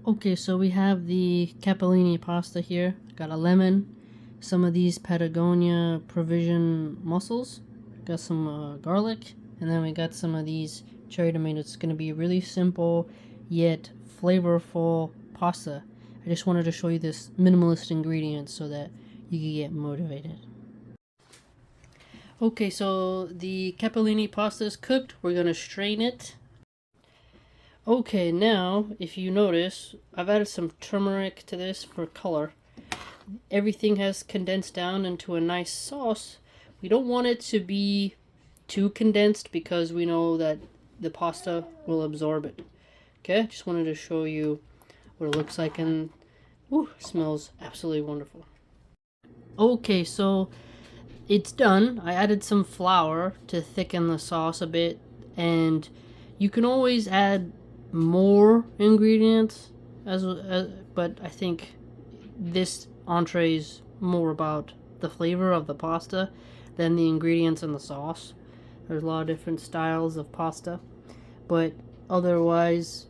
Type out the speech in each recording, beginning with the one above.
Okay, so we have the Cappelini pasta here. Got a lemon, some of these Patagonia provision mussels, got some garlic, and then we got some of these cherry tomatoes. It's going to be a really simple yet flavorful pasta. I just wanted to show you this minimalist ingredients so that you can get motivated. Okay, so the Cappellini pasta is cooked. We're going to strain it. Okay, now, if you notice, I've added some turmeric to this for color. Everything has condensed down into a nice sauce. We don't want it to be too condensed because we know that the pasta will absorb it. Okay, just wanted to show you what it looks like, and smells absolutely wonderful. Okay, so it's done. I added some flour to thicken the sauce a bit, and you can always add more ingredients but I think this entree is more about the flavor of the pasta than the ingredients in the sauce. There's a lot of different styles of pasta, but otherwise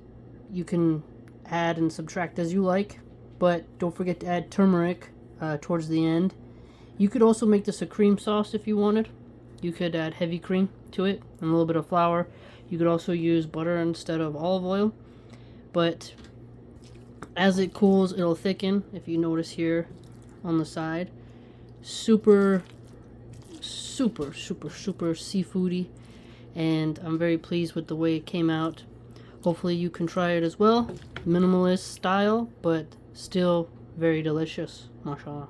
you can add and subtract as you like, but don't forget to add turmeric towards the end. You could also make this a cream sauce if you wanted. You could add heavy cream to it and a little bit of flour. You could also use butter instead of olive oil, but as it cools, it'll thicken. If you notice here on the side, super seafoody, and I'm very pleased with the way it came out. Hopefully you can try it as well. Minimalist style, but still very delicious. MashaAllah.